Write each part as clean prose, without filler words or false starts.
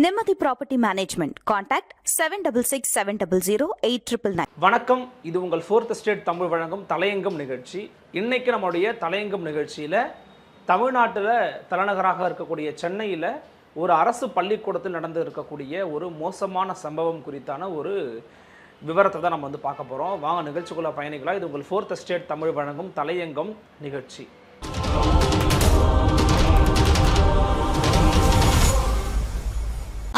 Nirmati Property Management. Contact 7667008999. வணக்கம், இது உங்கள் ஃபோர்த் ஸ்டேட் தமிழ் வழங்கும் தலையங்கம் நிகழ்ச்சி. இன்னைக்கு நம்முடைய தலையங்கம் நிகழ்ச்சியில் தமிழ்நாட்டில் தலைநகராக இருக்கக்கூடிய சென்னையில் ஒரு அரசு பள்ளிக்கூடத்தில் நடந்து இருக்கக்கூடிய ஒரு மோசமான சம்பவம் குறித்தான ஒரு விவரத்தை தான் நம்ம பார்க்க போகிறோம். வாங்க நிகழ்ச்சிக்குள்ள பயணிக்கலாம். இது உங்கள் ஃபோர்த் ஸ்டேட் தமிழ் வழங்கும் தலையங்கம் நிகழ்ச்சி.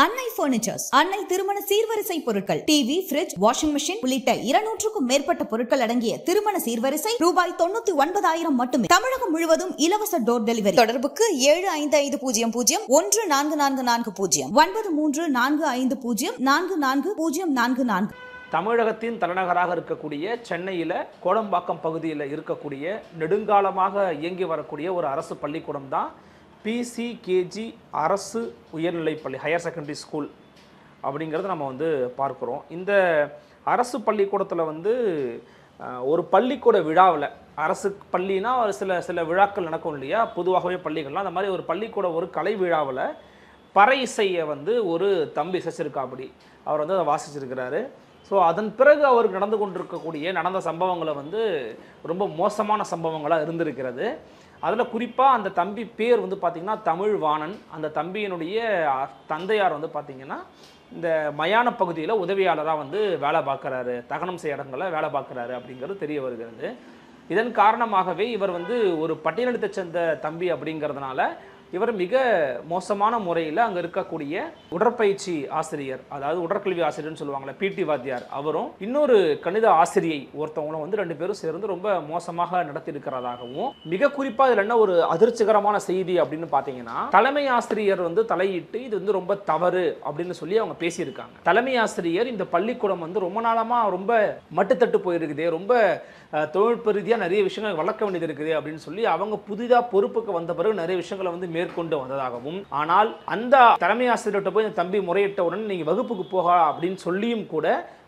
அன்னை பர்னிச்சர்ஸ், அன்னை திருமண சீர்வரிசை பொருட்கள், டிவி, ஃபிரிட்ஜ், வாஷிங் மெஷின் உள்ளிட்ட 200க்கும் மேற்பட்ட பொருட்கள் அடங்கிய திருமண சீர்வரிசை ரூபாய் 99,000 மட்டுமே. தமிழகம் முழுவதும் இலவச டோர் டெலிவரி. தொடர்புக்கு 7550014440 9345044044. தமிழகத்தின் தலைநகராக இருக்கக்கூடிய சென்னையில் கோடம்பாக்கம் பகுதியில் இருக்கக்கூடிய நெடுங்காலமாக இயங்கி வரக்கூடிய ஒரு அரசு பள்ளிக்கூடம் தான் PCKG அரசு உயர்நிலைப்பள்ளி, ஹையர் செகண்டரி ஸ்கூல் அப்படிங்கிறத நம்ம பார்க்குறோம். இந்த அரசு பள்ளிக்கூடத்தில் ஒரு பள்ளிக்கூட விழாவில், அரசு பள்ளினா சில விழாக்கள் நடக்கும் இல்லையா, பொதுவாகவே பள்ளிகள்லாம் அந்த மாதிரி ஒரு பள்ளிக்கூட ஒரு கலை விழாவில் பறை இசையை ஒரு தம்பி இசைச்சிருக்காப்படி அவர் அதை வாசிச்சிருக்கிறாரு. ஸோ அதன் பிறகு அவருக்கு நடந்த சம்பவங்களை ரொம்ப மோசமான சம்பவங்களாக இருந்திருக்கிறது. அதில் குறிப்பாக அந்த தம்பி பேர் பார்த்திங்கன்னா தமிழ்வாணன். அந்த தம்பியினுடைய தந்தையார் பார்த்திங்கன்னா இந்த மயான பகுதியில் உதவியாளராக வேலை பார்க்குறாரு, தகனம் செய்ய இடங்களில் வேலை பார்க்குறாரு அப்படிங்கிறது தெரிய வருகிறது. இதன் காரணமாகவே இவர் ஒரு பட்டியலினத்தை சேர்ந்த தம்பி அப்படிங்கிறதுனால இவர் மிக மோசமான முறையில் அங்கே இருக்கக்கூடிய உடற்பயிற்சி ஆசிரியர், அதாவது உடற்கல்வி ஆசிரியர்னு சொல்லுவாங்களே, PT வாத்தியார், அவரும் இன்னொரு கணித ஆசிரியை ஒருத்தவங்களும் 2 பேரும் சேர்ந்து ரொம்ப மோசமாக நடத்தியிருக்கிறதாகவும், மிக குறிப்பாக இதில் என்ன ஒரு அதிர்ச்சிகரமான செய்தி அப்படின்னு பார்த்தீங்கன்னா, தலைமை ஆசிரியர் தலையிட்டு இது ரொம்ப தவறு அப்படின்னு சொல்லி அவங்க பேசியிருக்காங்க. தலைமை ஆசிரியர் இந்த பள்ளிக்கூடம் ரொம்ப நாளமாக ரொம்ப மட்டுத்தட்டு போயிருக்குது, ரொம்ப தொழில்நுட்ப ரீதியாக நிறைய விஷயங்கள் வளர்க்க வேண்டியது இருக்குது அப்படின்னு சொல்லி அவங்க புதிதாக பொறுப்புக்கு வந்த பிறகு நிறைய விஷயங்களை மேற்கொண்டு வந்ததாகவும், ஆனால் அந்த தலைமை ஆசிரியர்கிட்ட போய் இந்த தம்பி முறையிட்டவுடன் நீங்கள் வகுப்புக்கு போக அப்படின்னு சொல்லியும் கூட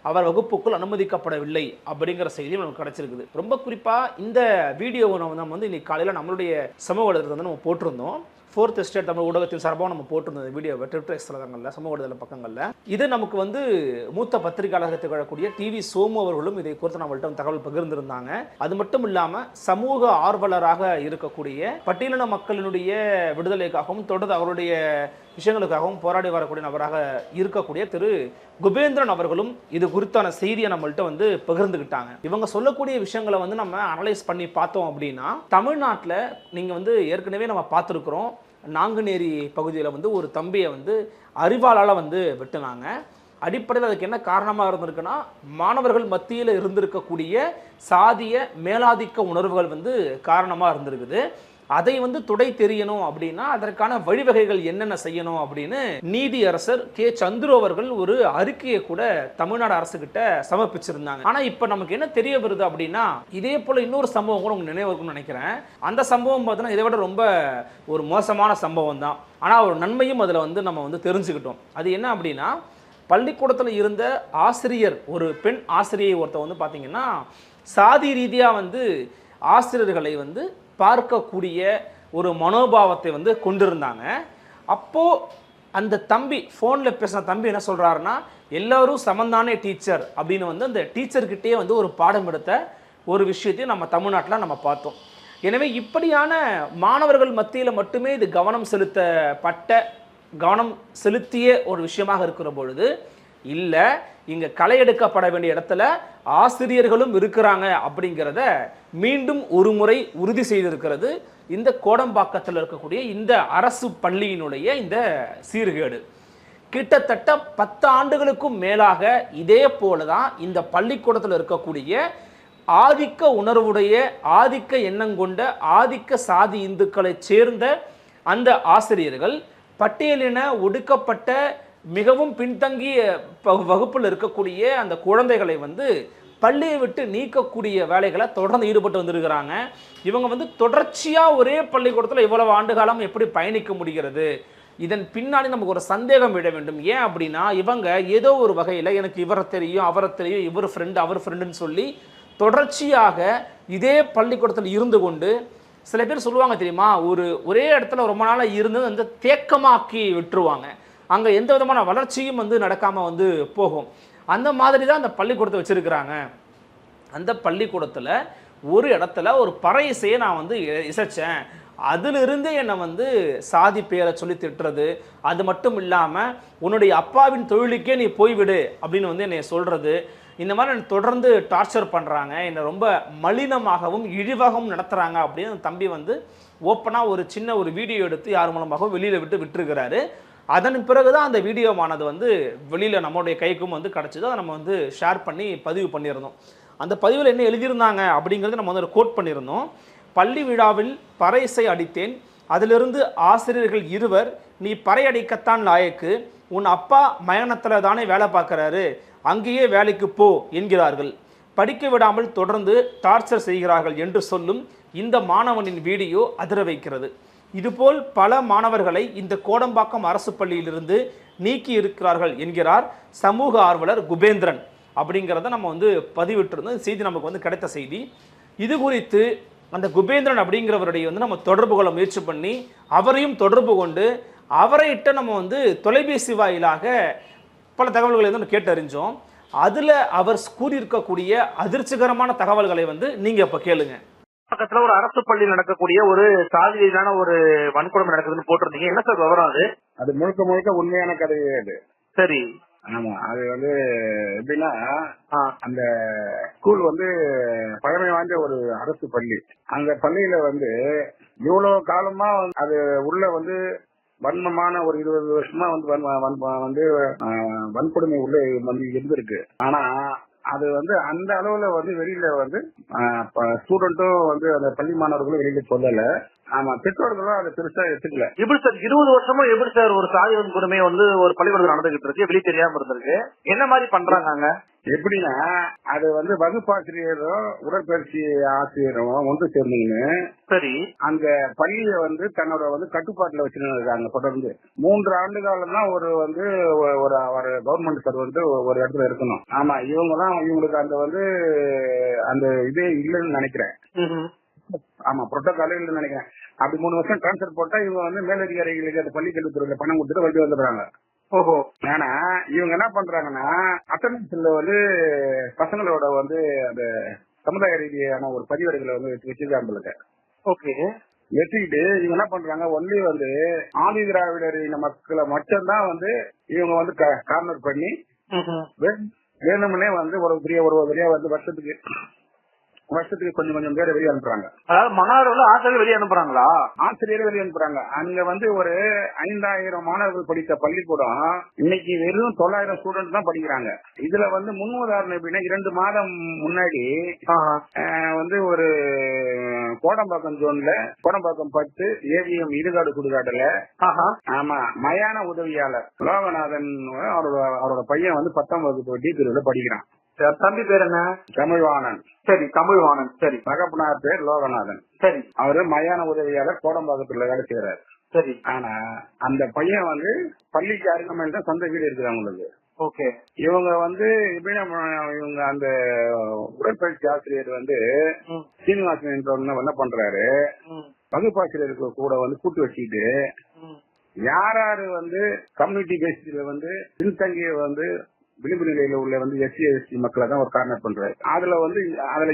அவர் வகுப்புக்குள் அனுமதிக்கப்படவில்லை அப்படிங்கிற செய்தி நமக்கு கிடைச்சிருக்குது. ரொம்ப குறிப்பாக இந்த வீடியோவை நம்ம இன்னைக்கு காலையில் நம்மளுடைய சமூக வலைதளத்தில் நம்ம போட்டிருந்தோம். ஃபோர்த் ஸ்டேட் தமிழ் ஊடகத்தின் சார்பாக நம்ம போட்டிருந்தது வீடியோவை ட்விட்டர் தளங்களில், சமூக வலைதள பக்கங்களில். இது நமக்கு மூத்த பத்திரிகையாளர்கள் திகழக்கூடிய TV சோமு அவர்களும் இதை குறித்து நம்மள்கிட்ட தகவல் பகிர்ந்திருந்தாங்க. அது மட்டும் இல்லாமல் சமூக ஆர்வலராக இருக்கக்கூடிய பட்டியலின மக்களினுடைய விடுதலைக்காகவும் தொடர்ந்து அவருடைய விஷயங்களுக்காகவும் போராடி வரக்கூடிய நபராக இருக்கக்கூடிய திரு குபேந்திரன் அவர்களும் இது குறித்தான செய்தியை நம்மள்கிட்ட பகிர்ந்துக்கிட்டாங்க. இவங்க சொல்லக்கூடிய விஷயங்களை நம்ம அனலைஸ் பண்ணி பார்த்தோம் அப்படின்னா, தமிழ்நாட்டில் நீங்கள் ஏற்கனவே நம்ம பார்த்துருக்குறோம், நாங்குநேரி பகுதியில் ஒரு தம்பியை அறிவாளால் வெட்டினாங்க. அடிப்படையில் அதுக்கு என்ன காரணமாக இருந்திருக்குன்னா, மாணவர்கள் மத்தியில் இருந்திருக்கக்கூடிய சாதிய மேலாதிக்க உணர்வுகள் காரணமாக இருந்திருக்குது. அதை துடை தெரியணும் அப்படின்னா அதற்கான வழிவகைகள் என்னென்ன செய்யணும் அப்படின்னு நீதியரசர் K. சந்துரு அவர்கள் ஒரு அறிக்கையை கூட தமிழ்நாடு அரசுகிட்ட சமர்ப்பிச்சிருந்தாங்க. ஆனா இப்ப நமக்கு என்ன தெரிய வருது அப்படின்னா, இதே போல இன்னொரு சம்பவம் கூட உங்களுக்கு நினைவு இருக்கும்னு நினைக்கிறேன். அந்த சம்பவம் பார்த்தீங்கன்னா இதை விட ரொம்ப ஒரு மோசமான சம்பவம் தான். ஆனா ஒரு நன்மையும் அதுல நம்ம தெரிஞ்சுக்கிட்டோம். அது என்ன அப்படின்னா, பள்ளிக்கூடத்தில் இருந்த ஆசிரியர், ஒரு பெண் ஆசிரியை ஒருத்தர் பார்த்தீங்கன்னா சாதி ரீதியாக ஆசிரியர்களை பார்க்கக்கூடிய ஒரு மனோபாவத்தை கொண்டிருந்தாங்க. அப்போது அந்த தம்பி ஃபோனில் பேசின தம்பி என்ன சொல்கிறாருன்னா, எல்லோரும் சமந்தானே டீச்சர் அப்படின்னு அந்த டீச்சர்கிட்டே ஒரு பாடம் எடுத்த ஒரு விஷயத்தையும் நம்ம தமிழ்நாட்டில் நம்ம பார்த்தோம். எனவே இப்படியான மாணவர்கள் மத்தியில் மட்டுமே இது கவனம் செலுத்திய ஒரு விஷயமாக இருக்கிற பொழுது, இல்லை இங்கே களை எடுக்கப்பட வேண்டிய இடத்துல ஆசிரியர்களும் இருக்கிறாங்க அப்படிங்கிறத மீண்டும் ஒரு முறை உறுதி செய்திருக்கிறது இந்த கோடம்பாக்கத்தில் இருக்கக்கூடிய இந்த அரசு பள்ளியினுடைய இந்த சீர்கேடு. கிட்டத்தட்ட 10 ஆண்டுகளுக்கும் மேலாக இதே போல தான் இந்த பள்ளிக்கூடத்தில் இருக்கக்கூடிய ஆதிக்க உணர்வுடைய, ஆதிக்க எண்ணம் கொண்ட, ஆதிக்க சாதி இந்துக்களை சேர்ந்த அந்த ஆசிரியர்கள் பட்டியலின ஒடுக்கப்பட்ட மிகவும் பின்தங்கிய வகுப்பில் இருக்கக்கூடிய அந்த குழந்தைகளை பள்ளியை விட்டு நீக்கக்கூடிய வேலைகளை தொடர்ந்து ஈடுபட்டு வந்திருக்கிறாங்க. இவங்க தொடர்ச்சியாக ஒரே பள்ளிக்கூடத்தில் இவ்வளவு ஆண்டு காலம் எப்படி பயணிக்க முடிகிறது? இதன் பின்னாடி நமக்கு ஒரு சந்தேகம் விட வேண்டும். ஏன் அப்படின்னா, இவங்க ஏதோ ஒரு வகையில் எனக்கு இவரை தெரியும், அவரை தெரியும், இவர் ஃப்ரெண்டு, அவர் ஃப்ரெண்டுன்னு சொல்லி தொடர்ச்சியாக இதே பள்ளிக்கூடத்தில் இருந்து கொண்டு, சில பேர் சொல்லுவாங்க தெரியுமா, ஒரே இடத்துல ரொம்ப நாளாக இருந்து தேக்கமாக்கி விட்டுருவாங்க. அங்கே எந்த விதமான வளர்ச்சியும் வந்து நடக்காமல் வந்து போகும். அந்த மாதிரி தான் அந்த பள்ளிக்கூடத்தை வச்சுருக்கிறாங்க. அந்த பள்ளிக்கூடத்தில் ஒரு இடத்துல ஒரு பறை இசையை நான் வந்து இசைச்சேன், அதிலிருந்தே என்னை வந்து சாதி பேரை சொல்லி திட்டுறது, அது மட்டும் இல்லாமல் உன்னுடைய அப்பாவின் தொழிலுக்கே நீ போய்விடு அப்படின்னு வந்து என்னை சொல்கிறது, இந்த மாதிரி என்னை தொடர்ந்து டார்ச்சர் பண்ணுறாங்க, என்னை ரொம்ப மலினமாகவும் இழிவாகவும் நடத்துகிறாங்க அப்படின்னு அந்த தம்பி வந்து ஓப்பனாக ஒரு சின்ன ஒரு வீடியோ எடுத்து யார் மூலமாகவும் வெளியில் விட்டுருக்கிறாரு. அதன் பிறகு தான் அந்த வீடியோவானது வந்து வெளியில் நம்மளுடைய கைக்கும் வந்து கிடச்சிது. அதை நம்ம வந்து ஷேர் பண்ணி பதிவு பண்ணியிருந்தோம். அந்த பதிவில் என்ன எழுதியிருந்தாங்க அப்படிங்கிறது நம்ம வந்து கோட் பண்ணியிருந்தோம். பள்ளி விழாவில் பறை இசை அடித்தேன், அதிலிருந்து ஆசிரியர்கள் இருவர் நீ பறை அடிக்கத்தான் லாயக்கு, உன் அப்பா மயானத்தில் தானே வேலை பார்க்குறாரு, அங்கேயே வேலைக்கு போ என்கிறார்கள், படிக்க விடாமல் தொடர்ந்து டார்ச்சர் செய்கிறார்கள் என்று சொல்லும் இந்த மாணவனின் வீடியோ அதிர வைக்கிறது. இதுபோல் பல மாணவர்களை இந்த கோடம்பாக்கம் அரசு பள்ளியிலிருந்து நீக்கி இருக்கிறார்கள் என்கிறார் சமூக ஆர்வலர் குபேந்திரன் அப்படிங்கிறத நம்ம வந்து பதிவிட்டிருந்தோம். செய்தி நமக்கு வந்து கிடைத்த செய்தி. இது குறித்து அந்த குபேந்திரன் அப்படிங்கிறவருடைய வந்து நம்ம தொடர்பு கொள்ள முயற்சி பண்ணி அவரையும் தொடர்பு கொண்டு அவரையிட்ட நம்ம வந்து தொலைபேசி வாயிலாக பல தகவல்களை வந்து கேட்டறிஞ்சோம். அதில் அவர் கூறியிருக்கக்கூடிய அதிர்ச்சிகரமான தகவல்களை வந்து நீங்கள் இப்போ கேளுங்க. பக்கத்துல ஒரு அரசு பள்ளியில் நடக்கக்கூடிய ஒரு சாதி ரீதியான ஒரு வன்கொடுமை நடக்குதுன்னு போட்டிருந்தீங்க. என்ன சார் விவரம் அது? அது முழுக்க முழுக்க உண்மையான கதையே அது. சரி. ஆமா, அது வந்து எப்படின்னா, அந்த ஸ்கூல் வந்து பழமை வாய்ந்த ஒரு அரசு பள்ளி. அந்த பள்ளியில வந்து இவ்வளவு காலமா அது உள்ள வந்து வன்மமான ஒரு 20 வருஷமா வந்து வன்கொடுமை உள்ள வந்து இருந்திருக்கு. ஆனா அது வந்து அந்த அளவுல வந்து வெளியில வந்து ஸ்டூடெண்ட்டும் வந்து அந்த பள்ளி மாணவர்களும் வெளியில சொல்லல. ஆமா, பெற்றோர்களும் அதை பெருசா எடுத்துக்கல. எப்படி சார் 20 வருஷமா எப்படி சார் ஒரு சாதி வன்கொடுமை வந்து ஒரு பள்ளிக்கூடத்தில் நடந்துகிட்டு இருக்கு, வெளியே தெரியாம இருந்திருக்கு? என்ன மாதிரி பண்றாங்க? எப்படின்னா, அது வந்து வகுப்பாசிரியரும் உடற்பயிற்சி ஆசிரியரும் ஒன்று சேர்ந்தீங்கன்னு சரி அந்த பள்ளியை வந்து தன்னோட வந்து கட்டுப்பாட்டுல வச்சிருக்காங்க. தொடர்ந்து 3 ஆண்டு காலம் தான் ஒரு வந்து ஒரு கவர்மெண்ட் சர்வெண்ட் ஒரு இடத்துல இருக்கணும். ஆமா, இவங்களுக்கு அந்த வந்து அந்த இதே இல்லைன்னு நினைக்கிறேன். ஆமா, புரோட்டோகாலே இல்லைன்னு நினைக்கிறேன். அப்படி 3 வருஷம் டிரான்ஸ்பர் போட்டா இவங்க வந்து மேலதிகாரிகளுக்கு அந்த பள்ளி கல்வித்துறையில பணம் கொடுத்துட்டு வெளியே வந்துடுறாங்க. ஓஹோ. ஆனா இவங்க என்ன பண்றாங்கன்னா, அட்டண்டன்ஸ்ல வந்து பசங்களோட வந்து அந்த சமுதாய ரீதியான ஒரு பதிவேடுகளை வந்து வச்சிருக்காங்க. ஓகே. வச்சுக்கிட்டு இவங்க என்ன பண்றாங்க, ஒன்லி வந்து ஆதி திராவிடர் இன மக்களை மட்டும்தான் வந்து இவங்க வந்து கார்னர் பண்ணி வேணும்னே வந்து ஒரு வழியா வந்து வருஷத்துக்கு கொஞ்சம் பேரை வெளியே அனுப்புறாங்க. அதாவது மாணவர்கள் ஆசிரியர் வெளியே அனுப்புறாங்களா? ஆசிரியர் வெளியே அனுப்புறாங்க. அங்க வந்து ஒரு 5000 மாணவர்கள் படித்த பள்ளிக்கூடம் இன்னைக்கு வெறும் 900 ஸ்டூடெண்ட் தான் படிக்கிறாங்க. இதுல வந்து முன்னுதாரணம் எப்படின்னா, 2 மாதம் முன்னாடி வந்து ஒரு கோடம்பாக்கம் ஜோன்ல கோடம்பாக்கம் 10 ஏவிஎம் இருகாடு சுடுகாடுல ஆமா மயான உதவியாளர் லோகநாதன் அவரோட பையன் வந்து 10ஆம் வகுப்பு டி பிரிவுல படிக்கிறான். தம்பி பேர் என்ன? தமிழ்வாணன். சரி, தமிழ்வாணன். சரி. தகப்பனார் பேர் லோகநாதன். சரி. அவரு மயான உதவியாளர் கோடம்பாக்கத்துல வேலை செய்யறாரு. சரி. ஆனா அந்த பையன் வந்து பள்ளிக்கு அருகாமையில் தான் சொந்த வீடு இருக்குது அவங்களுக்கு. ஓகே. இவங்க வந்து இவங்க அந்த உடற்பயிற்சி ஆசிரியர் வந்து சீனிவாசன் என்றவங்க என்ன பண்றாரு, வகுப்பாசிரியருக்கு கூட வந்து கூட்டு வச்சுக்கிட்டு யாரு வந்து கம்யூனிட்டி பேசிஸ்ல வந்து பின்தங்கிய வந்து விளிம்பு நிலையில உள்ள வந்து எஸ்சி எஸ்டி மக்களை தான் ஒரு கார்னர் பண்றாரு. அதுல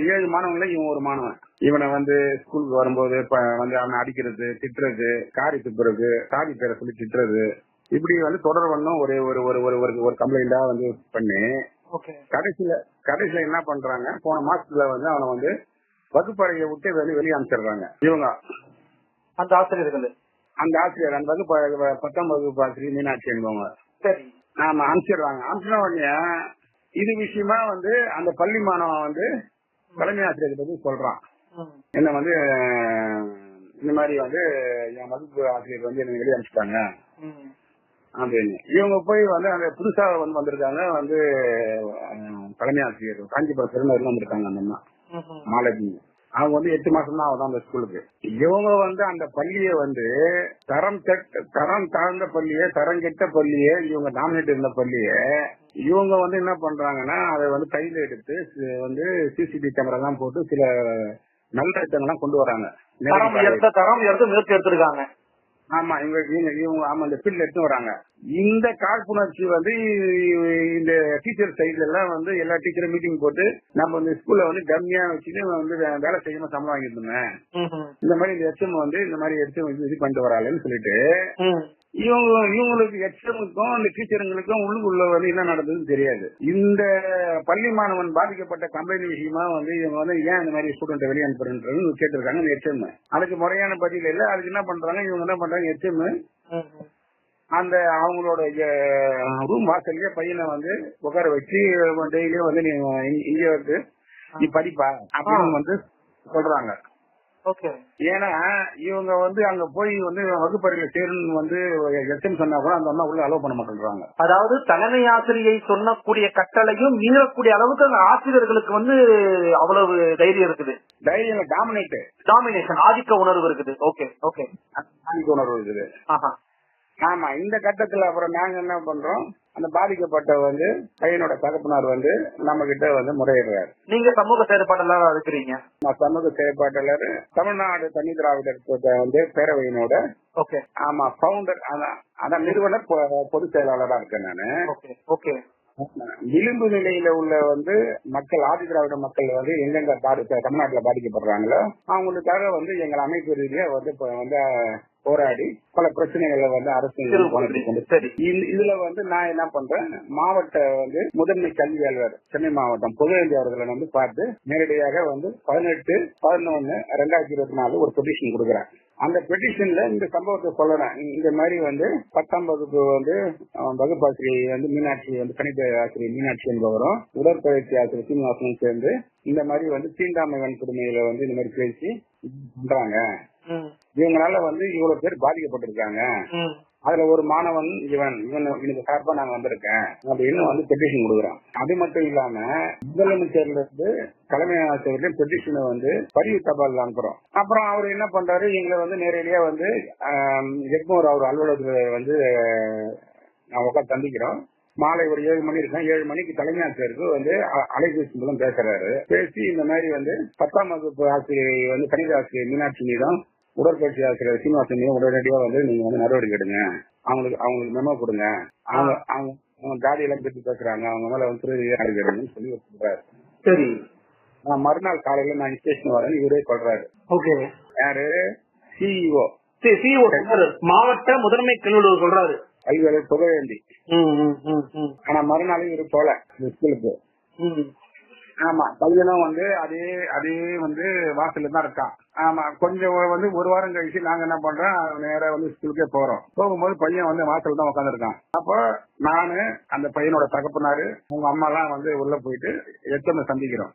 7 மாணவங்கள இவன் ஒரு மாணவன். இவனை வந்து ஸ்கூலுக்கு வரும்போது வந்து அவனை அடிக்கிறது, திட்டுறது, காரி துப்புறது, சாதி பேரை சொல்லி திட்டுறது, இப்படி வந்து தொடர் பண்ணும் ஒரு கம்ப்ளைண்டா வந்து பண்ணி கடைசியில என்ன பண்றாங்க, போன மாசத்துல வந்து அவனை வந்து வகுப்பறையை விட்டு வெளியே அனுப்பிச்சிடுறாங்க. இவங்க அந்த ஆசிரியர்கள் அந்த வகுப்பு 10ஆம் வகுப்பு ஆசிரியர் மீனாட்சி என்பவங்க. சரி. நாம அனுப்பிச்சிடுறாங்க. அனுப்பின உடனே இது விஷயமா வந்து அந்த பள்ளி மாணவன் வந்து தலைமை ஆசிரியர்கிட்ட வந்து சொல்றான், என்ன வந்து இந்த மாதிரி வந்து என் வகுப்பு ஆசிரியர் வந்து என்ன வெளியே அனுப்பிச்சிட்டாங்க அப்படின்னு. இவங்க போய் வந்து அந்த புதுசா வந்து வந்திருக்காங்க வந்து தலைமை ஆசிரியர் காஞ்சிபுரம் திருநெல்வேலி வந்திருக்காங்க. அந்த அம்மா மாலதி, அவங்க வந்து 8 மாசம் தான் ஆகுது அந்த ஸ்கூலுக்கு. இவங்க வந்து அந்த பள்ளியை வந்து தரம் தாழ்ந்த பள்ளியை, தரம் கெட்ட பள்ளியை, இவங்க டாமினேட் இருந்த பள்ளியை இவங்க வந்து என்ன பண்றாங்கன்னா, அதை வந்து கையில எடுத்து வந்து சிசிடிவி கேமரா எல்லாம் போட்டு சில நல்ல திட்டங்கள்லாம் கொண்டு வராங்க. முயற்சி எடுத்திருக்காங்க. ஆமா இவங்க ஆமா இந்த ஃபீல்ட்ல எடுத்து வராங்க. இந்த காழ்ப்புணர்ச்சி வந்து இந்த டீச்சர் சைட்ல எல்லாம் வந்து எல்லா டீச்சரும் மீட்டிங் போட்டு நம்ம வந்து ஸ்கூல்ல வந்து கம்மியா வச்சுட்டு வந்து வேலை செய்யணும் சம்பளம் வாங்கிட்டு இருந்தேன். இந்த மாதிரி இந்த எச்எம் வந்து இந்த மாதிரி எடுத்து இது பண்ணிட்டு வராளேன்னு சொல்லிட்டு இவங்களுக்கு எச்எம்முக்கும் இந்த டீச்சருங்களுக்கும் உள்ளுக்குள்ள வந்து என்ன நடந்ததுன்னு தெரியாது. இந்த பள்ளி மாணவன் பாதிக்கப்பட்ட கம்பெனி விஷயமா வந்து இவங்க வந்து ஏன் இந்த மாதிரி ஸ்டூடெண்ட் வெளியே அனுப்புறேன்னு கேட்டிருக்காங்க இந்த எச்எம். அதுக்கு முறையான பதில் இல்ல. அதுக்கு என்ன பண்றாங்க இவங்க என்ன பண்றாங்க எச்எம் அந்த அவங்களோட ரூம் வாசல்ல பையனை வந்து உட்கார வச்சு டெய்லியும் வந்து நீ இங்க வந்து நீ படிப்பா அப்படின்னு வந்து சொல்றாங்க. ஏன்னா இவங்க வந்து அங்க போய் வந்து வகுப்பறையில சேருன்னு வந்து எத்தனை சொன்னா கூட அந்த அம்மா உள்ள அலோவ் பண்ண மாட்டேங்கிறாங்க. அதாவது தலைமை ஆசிரியை சொன்னக்கூடிய கட்டளையும் மீறக்கூடிய அளவுக்கு அந்த ஆசிரியர்களுக்கு வந்து அவ்வளவு தைரியம் இருக்குது. தைரியம் டாமினேஷன் ஆதிக்க உணர்வு இருக்குது. ஆதிக்க உணர்வு இருக்குது. ஆமா இந்த கட்டத்துல அப்புறம் நாங்க என்ன பண்றோம், அந்த பாதிக்கப்பட்ட வந்து பையனோட தகப்பனார் வந்து நம்ம கிட்ட வந்து முறையிடுறாரு. நீங்க சமூக செயற்பாட்டாளர் இருக்கிறீங்க. சமூக செயற்பாட்டாளர் தமிழ்நாடு தனி திராவிடர் வந்து பேரவையினோட ஆமா பவுண்டர் அதான் நிறுவனர் பொதுச் செயலாளரா இருக்கேன் நானு. விளிம்பு நிலையில உள்ள வந்து மக்கள் ஆதி திராவிட மக்கள் வந்து எங்கெங்க தமிழ்நாட்டுல பாதிக்கப்படுறாங்களோ அவங்களுக்காக வந்து எங்கள் அமைப்பு ரீதியா வந்து போராடி பல பிரச்சனைகளை வந்து அரசு இதுல வந்து நான் என்ன பண்றேன், மாவட்ட வந்து முதன்மை கல்வி அலுவலர் சென்னை மாவட்டம் புகழேந்தி அவர்களை வந்து பார்த்து நேரடியாக வந்து 18/11/2024 ஒரு பெட்டிஷன் கொடுக்குறேன். அந்த பெட்டிஷன்ல இந்த சம்பவத்தை சொல்லறேன். இந்த மாதிரி வந்து 10ஆம் வகுப்பு வந்து வகுப்பாசிரியை வந்து மீனாட்சி வந்து கணித ஆசிரியர் மீனாட்சி என்பவரும் உடற்பயிற்சி ஆசிரியர் சீனிவாசனும் சேர்ந்து இந்த மாதிரி வந்து தீண்டாமை வன்கொடுமையில வந்து இந்த மாதிரி பேசி பண்றாங்க. இவங்களால வந்து இவ்வளவு பேர் பாதிக்கப்பட்டிருக்காங்க. அதுல ஒரு மாணவன் இவனுக்கு சார்பா நாங்க வந்திருக்கேன் அப்படின்னு வந்து பெட்டிஷன் கொடுக்குறோம். அது மட்டும் இல்லாம முதலமைச்சர்ல இருந்து தலைமை ஆசிரியர் பெட்டிஷனை வந்து பதிவு தபால் அனுப்புறோம். அப்புறம் அவர் என்ன பண்றாரு, எங்களை வந்து நேரடியா வந்து எக்மோர் அவர் அலுவலகத்துல வந்து நான் உட்காந்து சந்திக்கிறோம். மாலை ஒரு 7 மணி இருக்கும். 7 மணிக்கு தலைமை ஆசிரியருக்கு வந்து அலைபேசி மூலம் பேசுறாரு. பேசி இந்த மாதிரி வந்து 10ஆம் வகுப்பு ஆசிரியை வந்து கணித ஆசிரியர் மீனாட்சி மீதும் உடற்பயிற்சி ஆசிரியர் சீனிவாசன் மீதும் உடனடியா வந்து நீங்க வந்து நடவடிக்கை எடுங்க, அவங்களுக்கு மெமோ கொடுங்க, அவங்க காடியெல்லாம் பேசி பேசுறாங்க, அவங்க மேல வந்து எடுங்கன்னு சொல்லி சொல்றாரு. சரி, நான் மறுநாள் காலையில நான் ஸ்டேஷன் வரேன் இவரே சொல்றாரு. யாரு? சிஇஓ மாவட்ட முதன்மை கல்லூரி சொல்றாரு கல்வியாளர் புகழேந்தி. ஆனா மறுநாள் இவரு போல ஸ்கூலுக்கு. ஆமா பையனும் வந்து அதே வந்து வாசல்ல தான் இருக்கான். ஆமா கொஞ்சம் வந்து ஒரு வாரம் கழிச்சு நாங்க என்ன பண்றோம், நேரா வந்து ஸ்கூலுக்கே போறோம். போகும்போது பையன் வந்து வாசல் தான் உட்காந்துருக்கான். அப்போ நானு அந்த பையனோட தகப்பனாரு உங்க அம்மா எல்லாம் வந்து உள்ள போயிட்டு எத்தனை சந்திக்கிறோம்,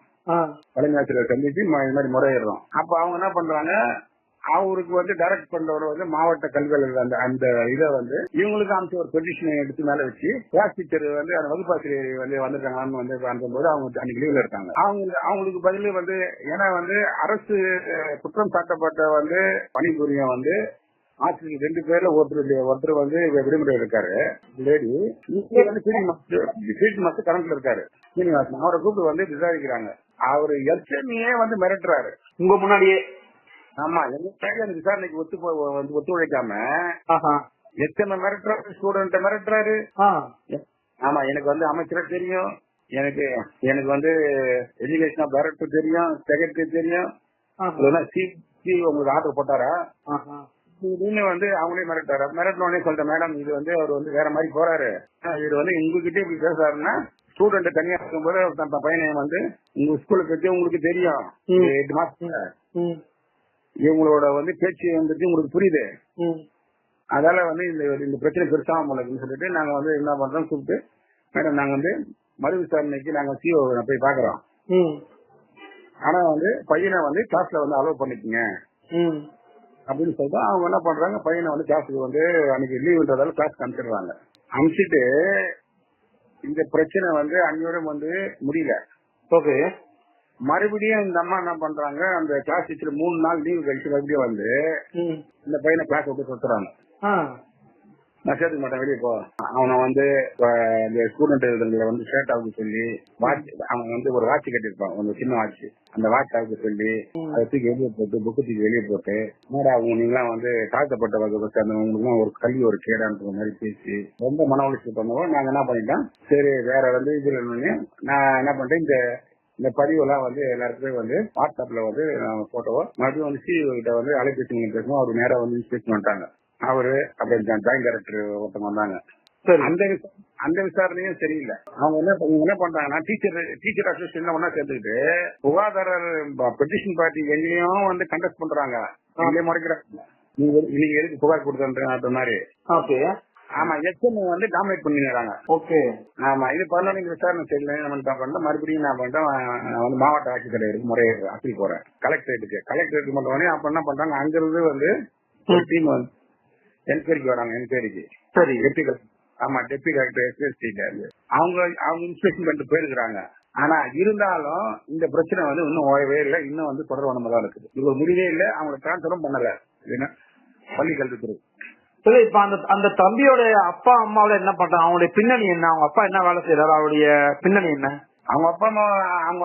தலைமை ஆசிரியர் சந்திச்சு இது மாதிரி முறையிடுறோம். அப்ப அவங்க என்ன பண்றாங்க, அவருக்கு வந்து டைரக்ட் பண்றவர் வந்து மாவட்ட கல்வியாளர் அந்த இதை வந்து இவங்களுக்கு அமைச்ச ஒரு பெட்டிஷனை எடுத்து மேல வச்சு கிளாஸ் டீச்சர் வந்து அந்த வகுப்பாசிரியர் வந்து வந்திருக்காங்கன்னு வந்து அனுப்பும்போது அவங்க அன்னைக்கு லீவ்ல இருக்காங்க. அவங்களுக்கு பதில் வந்து ஏன்னா வந்து அரசு குற்றம் சாட்டப்பட்ட வந்து பணிபுரியும் வந்து ஆசிரியர் 2 பேர்ல ஒருத்தர் வந்து விடுமுறை இருக்காரு லேடி, இங்க வந்து ஃபீல்ட் மாஸ்டர் கரண்ட்ல இருக்காரு சீனிவாசன். அவரை கூப்பிட்டு வந்து விசாரிக்கிறாங்க. அவரு எச்சமியே வந்து மிரட்டுறாரு உங்க முன்னாடியே. ஆமா எங்க விசாரணைக்கு ஒத்துழைக்காம எத்தனை மிரட்டுறாரு, ஸ்டூடெண்ட் மிரட்டுறாரு. ஆமா எனக்கு வந்து அமைச்சரை தெரியும், எனக்கு வந்து எஜுகேஷன் ஆஃப் டைரக்டர் தெரியும், செக்ரட்டரி தெரியும், உங்களுக்கு ஆர்டர் போட்டாரா இதுன்னு வந்து அவங்களே மிரட்டாரு. மிரட்டினோடனே சொல்றேன், மேடம் இது வந்து அவர் வந்து வேற மாதிரி போறாரு, இவர் வந்து உங்ககிட்ட இப்படி பேசுறாருன்னா ஸ்டூடெண்ட் தனியா இருக்கும்போது பையனை வந்து உங்க ஸ்கூலுக்கு பத்தி உங்களுக்கு தெரியும், 8 மாசத்துல இவங்களோட வந்து பேச்சு வந்துட்டு உங்களுக்கு புரியுது, அதால வந்து இந்த பிரச்சனை பெருசாக முடியலன்னு சொல்லிட்டு நாங்க வந்து என்ன பண்றோம், கூப்பிட்டு மேடம் நாங்க வந்து மறு விசாரணைக்கு நாங்க சிஓ போய் பாக்குறோம், ஆனா வந்து பையனை வந்து கிளாஸ்ல வந்து அலோவ் பண்ணிக்கங்க அப்படின்னு சொல்லிட்டு அவங்க என்ன பண்றாங்க, பையனை வந்து கிளாஸுக்கு வந்து அன்னைக்கு லீவ்ன்றதால கிளாஸ்க்கு அனுப்பிச்சிடுறாங்க. அனுப்பிச்சிட்டு இந்த பிரச்சனை வந்து அன்னையோட வந்து முடியல. ஓகே, மறுபடியும் இந்த அம்மா என்ன பண்றாங்க, அந்த கிளாஸ் டீச்சர் 3 நாள் லீவு கழிச்சு மறுபடியும் வந்து இந்த பையனை கிளாஸ் விட்டு சொல்றாங்க. நான் சேர்த்துக்க மாட்டேன், வெளியே போ. அவனை வந்து இந்த ஸ்டூடெண்ட் வந்து ஷர்ட் ஆகுது சொல்லி வாட்ச், அவன் வந்து ஒரு வாட்ச் கட்டிருப்பான், ஒரு சின்ன வாட்ச், அந்த வாட்ச் ஆகுது சொல்லி அதை தூக்கி வெளியே போட்டு, புக்கு தூக்கி வெளியே போட்டு, என்னடா நீங்களாம் வந்து தாழ்த்தப்பட்ட வகுப்பு சேர்ந்தவங்களுக்குலாம் ஒரு கல்வி ஒரு கேடான்ற மாதிரி பேசி ரொம்ப மன உளைச்சல் பண்ணுவோம். நாங்க என்ன பண்ணிட்டோம், சரி வேற வந்து இதுல நான் என்ன பண்ணிட்டேன், இந்த பதிவெல்லாம் வந்து எல்லாருக்குமே வந்து வாட்ஸ்அப்ல வந்து போட்டோவோ மறுபடியும் வந்து சிஇஓ கிட்ட வந்து அலைபேசி பேசணும். அவரு நேரம் வந்து இன்ஸ்பெக்ஷன் பண்ணிட்டாங்க. அவரு அப்படி ஜாயிண்ட் டைரக்டர் ஒருத்தவங்க வந்தாங்க. அந்த விசாரணையும் சரியில்லை. அவங்க என்ன பண்றாங்கன்னா, டீச்சர் அசோசியேஷன் ஒன்னா சேர்ந்துக்கிட்டு சுகாதார பெட்டிஷன் பார்ட்டி எங்கேயும் வந்து கண்டக்ட் பண்றாங்க, எங்கேயும் முறைக்கிறாங்க. நீங்க எதுக்கு புகார் கொடுத்த மாதிரி. ஆமா, எக்ஸாம் வந்து டாமினேட் பண்ணிடுறாங்க. ஓகே, ஆமா, இது பண்ண விசாரணை செய்யல. மறுபடியும் நான் பண்ணிட்டேன், வந்து மாவட்ட ஆட்சித்தலைவருக்கு முறையை அப்பீல் போறேன், கலெக்டரேட்டுக்கு மட்டும் வந்து. அப்ப என்ன பண்றாங்க, அங்கிருந்து வந்து ஒரு டீம் வந்து என்கொயரிக்கு வராங்க. என்கொயரிக்கு சரி, ஆமா, டெப்டி கலெக்டர் எஸ்எஸ்டி அவங்க இன்ஸ்பெக்ஷன் பண்ணிட்டு போயிருக்கிறாங்க. ஆனா இருந்தாலும் இந்த பிரச்சனை வந்து இன்னும் ஓயவே இல்லை, இன்னும் வந்து தொடர் வனமா இருக்குது. இது முடிவே இல்லை, அவங்களை டிரான்ஸ்பரும் பண்ணல பள்ளி கல்வித்துறை. சரி, இப்ப அந்த தம்பியோட அப்பா அம்மாவோட என்ன பண்றாங்க, அவங்களுடைய பின்னணி என்ன, அவங்க அப்பா என்ன வேலை செய்யறாரு, அவருடைய பின்னணி என்ன? அவங்க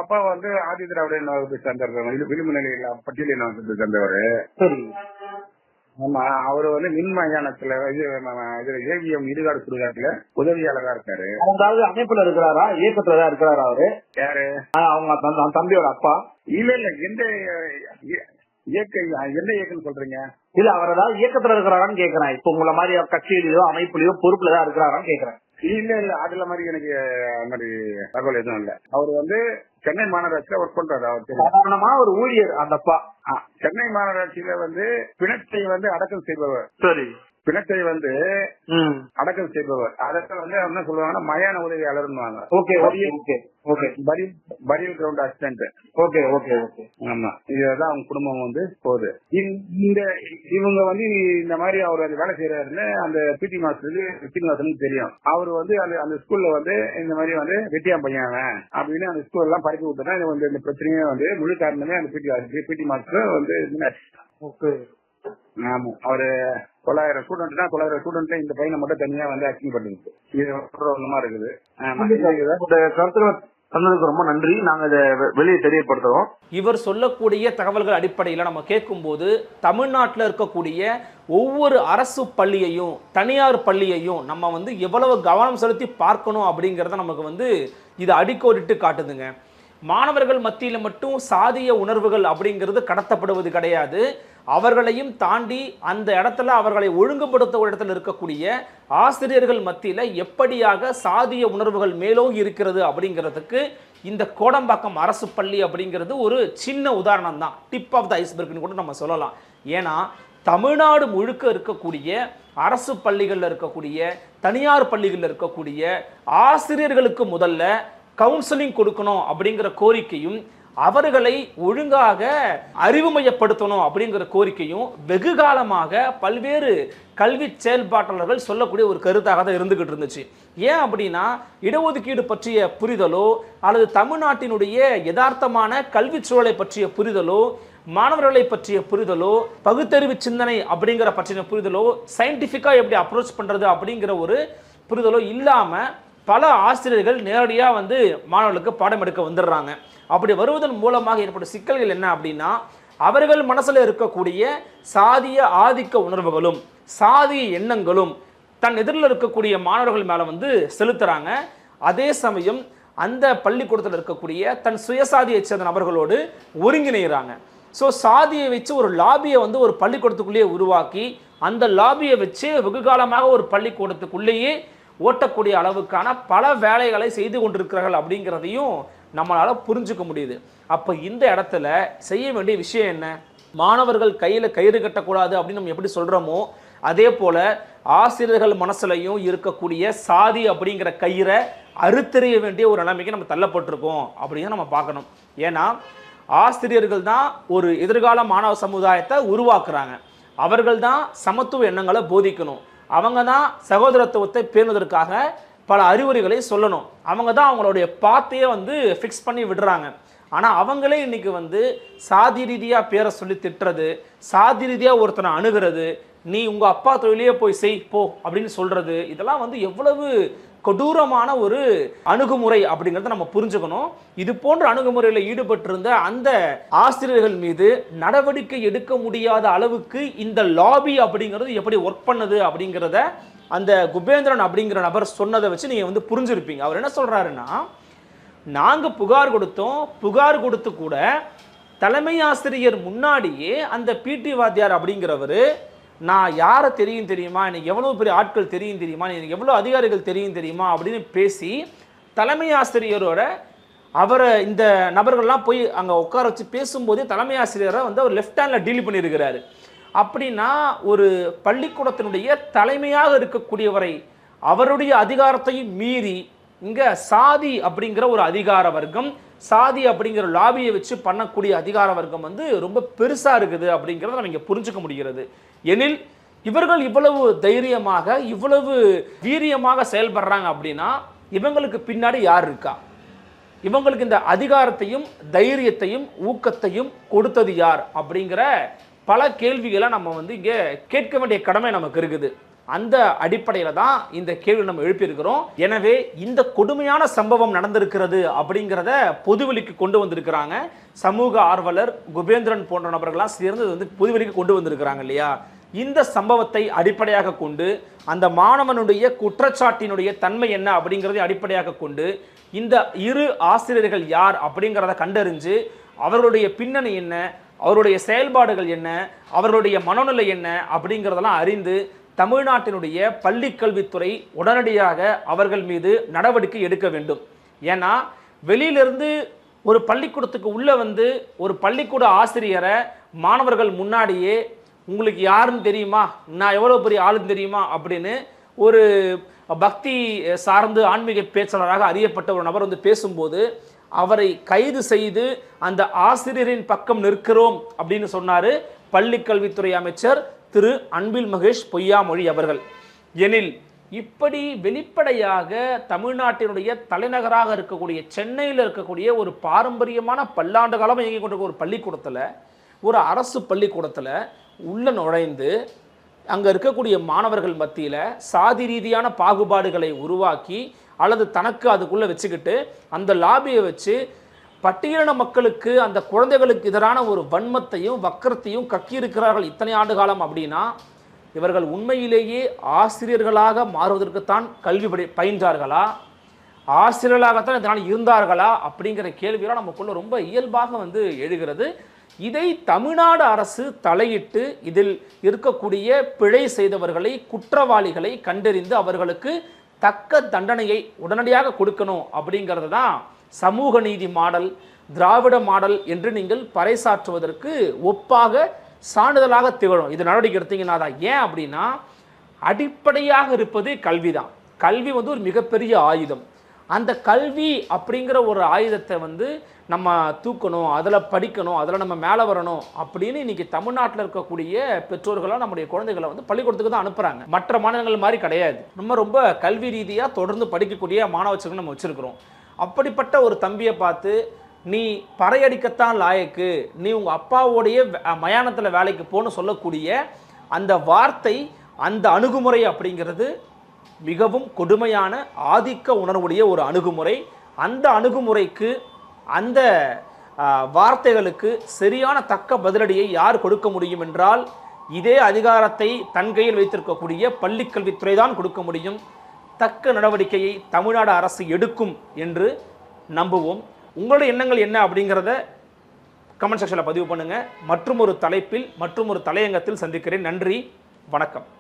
அப்பா வந்து ஆதி திராவிட சேர்ந்தவர், விளிம்பு நிலையில பட்டியலில் சேர்ந்தவர். சரி, ஆமா, அவரு வந்து மின் மயானத்துல ஏவிஎம் இடுகாடு சுடுகாட்டுல உதவியாளரா இருக்காரு. அதாவது அமைப்புல இருக்கிறாரா, இயக்கத்துலதான் இருக்கிறாரா அவரு? யாரு? அவங்க தம்பியோட அப்பா. இல்ல எந்த இயக்கம் சொல்றீங்க? இல்ல, அவர் ஏதாவது இயக்கத்துல இருக்கிறாரான்னு கேக்குறேன். இப்ப உங்களை மாதிரி கட்சியிலயோ அமைப்புலயோ பொறுப்புலதான் இருக்கிறாரான்னு கேக்குறேன். இல்ல அதுல மாதிரி எனக்கு மாதிரி தகவல் எதுவும் இல்ல. அவர் வந்து சென்னை மாநகராட்சியில ஒர்க் பண்றாரு. அவர் சாதாரணமா ஒரு ஊழியர். அந்த அப்பா சென்னை மாநகராட்சியில வந்து பிணத்தை வந்து அடக்கம் செய்பவர். சரி, பிணத்தை வந்து அடக்கம் செய்பவர். அதற்கு வந்து என்ன சொல்லுவாங்கன்னா மயான உதவியாளர். Burial ground assistant. Okay okay okay. ஆமா, இதுதான் அவங்க குடும்பம் வந்து போகுது. இவங்க வந்து இந்த மாதிரி அவர் அந்த வேலை செய்யறாருன்னு அந்த பிடி மாஸ்டருக்கு தெரியும். அவர் வந்து அந்த ஸ்கூல்ல வந்து இந்த மாதிரி வந்து வெட்டியா பையன் அப்படின்னு அந்த ஸ்கூல் எல்லாம் பறக்கி விட்டுனா இந்த பிரச்சனையே வந்து முழு காரணமே அந்த பிடி மாஸ்டர் வந்து. ஆமா, அவரு 900 ஸ்டூடெண்ட்னா 900 ஸ்டூடெண்ட் இந்த பையனை மட்டும் தனியா வந்து ஆக்டிங் பண்ணிருக்கு. இது ஒன்றுமா இருக்குது. ரொம்ப நன்றி, நாங்க இதை வெளியே தெரியப்படுத்துறோம். இவர் சொல்லக்கூடிய தகவல்கள் அடிப்படையில் நம்ம கேட்கும்போது தமிழ்நாட்டில் இருக்கக்கூடிய ஒவ்வொரு அரசு பள்ளியையும் தனியார் பள்ளியையும் நம்ம வந்து எவ்வளவு கவனம் செலுத்தி பார்க்கணும் அப்படிங்கிறத நமக்கு வந்து இது அடிக்கோடிட்டு காட்டுதுங்க. மாணவர்கள் மத்தியில் மட்டும் சாதிய உணர்வுகள் அப்படிங்கிறது கடத்தப்படுவது கிடையாது. அவர்களையும் தாண்டி அந்த இடத்துல அவர்களை ஒழுங்குபடுத்த இடத்துல இருக்கக்கூடிய ஆசிரியர்கள் மத்தியில் எப்படியாக சாதிய உணர்வுகள் மேலோங்கி இருக்கிறது அப்படிங்கிறதுக்கு இந்த கோடம்பாக்கம் அரசு பள்ளி அப்படிங்கிறது ஒரு சின்ன உதாரணம் தான், டிப் ஆஃப் த ஐஸ்பர்க்னு கூட நம்ம சொல்லலாம். ஏன்னா தமிழ்நாடு முழுக்க இருக்கக்கூடிய அரசு பள்ளிகளில் இருக்கக்கூடிய தனியார் பள்ளிகளில் இருக்கக்கூடிய ஆசிரியர்களுக்கு முதல்ல கவுன்சிலிங் கொடுக்கணும் அப்படிங்கிற கோரிக்கையும் அவர்களை ஒழுங்காக அறிவுமயப்படுத்தணும் அப்படிங்கிற கோரிக்கையும் வெகு காலமாக பல்வேறு கல்வி செயல்பாட்டாளர்கள் சொல்லக்கூடிய ஒரு கருத்தாக தான் இருந்துகிட்டு இருந்துச்சு. ஏன் அப்படின்னா இடஒதுக்கீடு பற்றிய புரிதலோ அல்லது தமிழ்நாட்டினுடைய யதார்த்தமான கல்வி சூழலை பற்றிய புரிதலோ மாணவர்களை பற்றிய புரிதலோ பகுத்தறிவு சிந்தனை அப்படிங்கிற பற்றின புரிதலோ சயின்டிஃபிக்காக எப்படி அப்ரோச் பண்ணுறது அப்படிங்கிற ஒரு புரிதலோ இல்லாமல் பல ஆசிரியர்கள் நேரடியாக வந்து மாணவர்களுக்கு பாடம் எடுக்க வந்துடுறாங்க. அப்படி வருவதன் மூலமாக ஏற்பட்ட சிக்கல்கள் என்ன அப்படின்னா, அவர்கள் மனசில் இருக்கக்கூடிய சாதிய ஆதிக்க உணர்வுகளும் சாதிய எண்ணங்களும் தன் எதிரில் இருக்கக்கூடிய மாணவர்கள் மேலே வந்து செலுத்துகிறாங்க. அதே சமயம் அந்த பள்ளிக்கூடத்தில் இருக்கக்கூடிய தன் சுயசாதியை சேர்ந்த நபர்களோடு ஒருங்கிணைகிறாங்க. ஸோ சாதியை வச்சு ஒரு லாபியை வந்து ஒரு பள்ளிக்கூடத்துக்குள்ளேயே உருவாக்கி அந்த லாபியை வச்சு வெகு காலமாக ஒரு பள்ளிக்கூடத்துக்குள்ளேயே ஓட்டக்கூடிய அளவுக்கான பல வேலைகளை செய்து கொண்டிருக்கிறார்கள் அப்படிங்கிறதையும் நம்மளால் புரிஞ்சுக்க முடியுது. அப்போ இந்த இடத்துல செய்ய வேண்டிய விஷயம் என்ன? மாணவர்கள் கையில் கயிறு கட்டக்கூடாது அப்படின்னு நம்ம எப்படி சொல்கிறோமோ அதே போல் ஆசிரியர்கள் மனசுலையும் இருக்கக்கூடிய சாதி அப்படிங்கிற கயிறை அறுத்தெறிய வேண்டிய ஒரு நிலைமைக்கு நம்ம தள்ளப்பட்டிருக்கோம் அப்படின்னு நம்ம பார்க்கணும். ஏன்னா ஆசிரியர்கள் தான் ஒரு எதிர்கால மாணவ சமுதாயத்தை உருவாக்குறாங்க. அவர்கள் தான் சமத்துவ எண்ணங்களை போதிக்கணும். அவங்க தான் சகோதரத்துவத்தை பேணுவதற்காக பல அறிவுரைகளை சொல்லணும். அவங்க தான் அவங்களுடைய பாத்தையே வந்து ஃபிக்ஸ் பண்ணி விடுறாங்க. ஆனால் அவங்களே இன்னைக்கு வந்து சாதி ரீதியாக பேரை சொல்லி திட்டுறது, சாதி ரீதியாக ஒருத்தனை அணுகிறது, நீ உங்கள் அப்பா தொழிலையே போய் செய் போ அப்படின்னு சொல்கிறது, இதெல்லாம் வந்து எவ்வளவு கொடூரமான ஒரு அணுகுமுறை அப்படிங்கிறத நம்ம புரிஞ்சுக்கணும். இது போன்ற அணுகுமுறையில் ஈடுபட்டிருந்த அந்த ஆசிரியர்கள் மீது நடவடிக்கை எடுக்க முடியாத அளவுக்கு இந்த லாபி அப்படிங்கிறது எப்படி ஒர்க் பண்ணுது அப்படிங்கிறத அந்த குபேந்திரன் அப்படிங்கிற நபர் சொன்னதை வச்சு நீங்கள் வந்து புரிஞ்சிருப்பீங்க. அவர் என்ன சொல்கிறாருன்னா, நாங்கள் புகார் கொடுத்தோம், புகார் கொடுத்து கூட தலைமை ஆசிரியர் முன்னாடியே அந்த பிடி வாத்தியார் அப்படிங்கிறவர், நான் யாரை தெரியும் தெரியுமா, எனக்கு எவ்வளோ பெரிய ஆட்கள் தெரியும் தெரியுமா, எனக்கு எவ்வளோ அதிகாரிகள் தெரியும் தெரியுமா அப்படின்னு பேசி தலைமை ஆசிரியரோட அவரை இந்த நபர்கள்லாம் போய் அங்கே உட்கார வச்சு பேசும்போதே தலைமை ஆசிரியரை வந்து அவர் லெஃப்ட் ஹேண்டில் டீல் பண்ணியிருக்கிறாரு. அப்படின்னா ஒரு பள்ளிக்கூடத்தினுடைய தலைமையாக இருக்கக்கூடியவரை அவருடைய அதிகாரத்தையும் மீறி இங்கே சாதி அப்படிங்கிற ஒரு அதிகார வர்க்கம், சாதி அப்படிங்கிற லாபியை வச்சு பண்ணக்கூடிய அதிகார வர்க்கம் வந்து ரொம்ப பெருசாக இருக்குது அப்படிங்கிறத நம்ம இங்கே புரிஞ்சுக்க முடிகிறது. எனில் இவர்கள் இவ்வளவு தைரியமாக இவ்வளவு வீரியமாக செயல்படுறாங்க அப்படின்னா இவங்களுக்கு பின்னாடி யார் இருக்கா, இவங்களுக்கு இந்த அதிகாரத்தையும் தைரியத்தையும் ஊக்கத்தையும் கொடுத்தது யார் அப்படிங்கிற பல கேள்விகளை நம்ம வந்து இங்கே கேட்க வேண்டிய கடமை நமக்கு இருக்குது. அந்த அடிப்படையில் தான் இந்த கேள்வி நம்ம எழுப்பியிருக்கிறோம். எனவே இந்த கொடுமையான சம்பவம் நடந்திருக்கிறது அப்படிங்கிறத பொதுவெளிக்கு கொண்டு வந்திருக்கிறாங்க. சமூக ஆர்வலர் குபேந்திரன் போன்ற நபர்கள்லாம் சேர்ந்து வந்து பொதுவெளிக்கு கொண்டு வந்திருக்கிறாங்க இல்லையா. இந்த சம்பவத்தை அடிப்படையாக கொண்டு அந்த மாணவனுடைய குற்றச்சாட்டினுடைய தன்மை என்ன அப்படிங்கிறதை அடிப்படையாக கொண்டு இந்த இரு ஆசிரியர்கள் யார் அப்படிங்கிறத கண்டறிஞ்சு அவர்களுடைய பின்னணி என்ன, அவருடைய செயல்பாடுகள் என்ன, அவர்களுடைய மனநிலை என்ன அப்படிங்கிறதெல்லாம் அறிந்து தமிழ்நாட்டினுடைய பள்ளி கல்வித்துறை உடனடியாக அவர்கள் மீது நடவடிக்கை எடுக்க வேண்டும். ஏன்னா வெளியிலிருந்து ஒரு பள்ளிக்கூடத்துக்கு உள்ளே வந்து ஒரு பள்ளிக்கூட ஆசிரியரை மாணவர்கள் முன்னாடியே உங்களுக்கு யாருன்னு தெரியுமா, நான் எவ்வளோ பெரிய ஆளுன்னு தெரியுமா அப்படின்னு ஒரு பக்தி சார்ந்து ஆன்மீக பேச்சாளராக அறியப்பட்ட ஒரு நபர் வந்து பேசும்போது அவரை கைது செய்து அந்த ஆசிரியரின் பக்கம் நிற்கிறோம் அப்படின்னு சொன்னார் பள்ளிக்கல்வித்துறை அமைச்சர் திரு அன்பில் மகேஷ் பொய்யாமொழி அவர்கள். எனில் இப்படி வெளிப்படையாக தமிழ்நாட்டினுடைய தலைநகராக இருக்கக்கூடிய சென்னையில் இருக்கக்கூடிய ஒரு பாரம்பரியமான பல்லாண்டு காலமாக இயங்கிக் கொண்டிருக்க ஒரு பள்ளிக்கூடத்தில், ஒரு அரசு பள்ளிக்கூடத்தில் உள்ள நுழைந்து அங்கே இருக்கக்கூடிய மாணவர்கள் மத்தியில் சாதி ரீதியான பாகுபாடுகளை உருவாக்கி அல்லது தனக்கு அதுக்குள்ளே வச்சுக்கிட்டு அந்த லாபியை வச்சு பட்டியலின மக்களுக்கு அந்த குழந்தைகளுக்கு எதிரான ஒரு வன்மத்தையும் வக்கரத்தையும் கக்கியிருக்கிறார்கள் இத்தனை ஆண்டு காலம். அப்படின்னா இவர்கள் உண்மையிலேயே ஆசிரியர்களாக மாறுவதற்குத்தான் கல்வி பயின்றார்களா, ஆசிரியர்களாகத்தான் இதனால் இருந்தார்களா அப்படிங்கிற கேள்வியெல்லாம் நமக்குள்ள ரொம்ப இயல்பாக வந்து எழுகிறது. இதை தமிழ்நாடு அரசு தலையிட்டு இதில் இருக்கக்கூடிய பிழை செய்தவர்களை, குற்றவாளிகளை கண்டறிந்து அவர்களுக்கு தக்க தண்டனையை உடனடியாக கொடுக்கணும் அப்படிங்கிறது தான் சமூக நீதி மாடல், திராவிட மாடல் என்று நீங்கள் பறைசாற்றுவதற்கு ஒப்பாக சான்றிதழாக திகழும். இது நடவடிக்கை எடுத்தீங்கன்னா தான். ஏன் அப்படின்னா அடிப்படையாக இருப்பது கல்வி தான். கல்வி வந்து ஒரு மிகப்பெரிய ஆயுதம். அந்த கல்வி அப்படிங்கிற ஒரு ஆயுதத்தை வந்து நம்ம தூக்கணும், அதில் படிக்கணும், அதில் நம்ம மேலே வரணும் அப்படின்னு இன்றைக்கி தமிழ்நாட்டில் இருக்கக்கூடிய பெற்றோர்களாக நம்முடைய குழந்தைகளை வந்து பள்ளிக்கூடத்துக்கு தான் அனுப்புகிறாங்க. மற்ற மாநிலங்கள் மாதிரி கிடையாது. நம்ம ரொம்ப கல்வி ரீதியாக தொடர்ந்து படிக்கக்கூடிய மாணவர்கள் நம்ம வச்சுருக்கிறோம். அப்படிப்பட்ட ஒரு தம்பியை பார்த்து நீ பறையடிக்கத்தான் லாயக்கு, நீ உங்கள் அப்பாவோடைய மயானத்தில் வேலைக்கு போன்னு சொல்லக்கூடிய அந்த வார்த்தை, அந்த அணுகுமுறை அப்படிங்கிறது மிகவும் கொடுமையான ஆதிக்க உணர்வுடைய ஒரு அணுகுமுறை. அந்த அணுகுமுறைக்கு, அந்த வார்த்தைகளுக்கு சரியான தக்க பதிலடியை யார் கொடுக்க முடியும் என்றால் இதே அதிகாரத்தை தன் கையில் வைத்திருக்கக்கூடிய பள்ளிக்கல்வித்துறை தான் கொடுக்க முடியும். தக்க நடவடிக்கையை தமிழ்நாடு அரசு எடுக்கும் என்று நம்புவோம். உங்களுடைய எண்ணங்கள் என்ன அப்படிங்கிறத கமெண்ட் செக்ஷனில் பதிவு பண்ணுங்கள். மற்றும் ஒரு தலைப்பில் மற்றும் ஒரு தலையங்கத்தில் சந்திக்கிறேன். நன்றி, வணக்கம்.